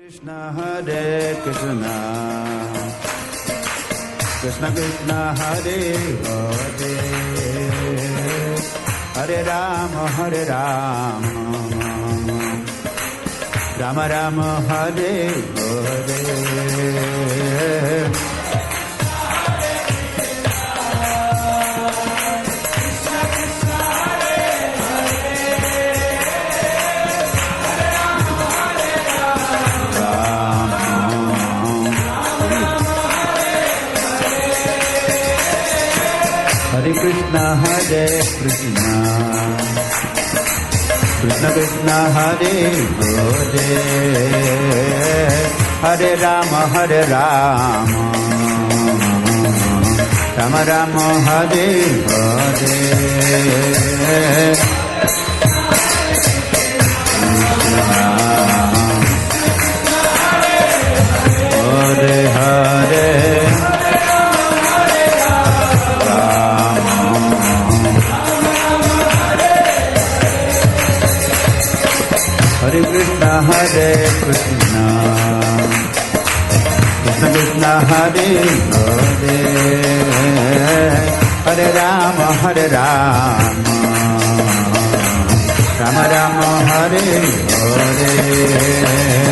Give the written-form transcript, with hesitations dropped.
Krishna Hare Krishna Krishna Krishna Hare Hare Hare Rama Hare Rama Rama Rama Hare Hare Hare Krishna Hare Krishna Krishna Krishna Hare Hare Hare Rama Hare Rama Rama Rama Hare Hare Hare Hare Hare Krishna Hare Krishna Krishna Krishna Hare Hare Hare Rama Hare Rama Rama Rama Hare Hare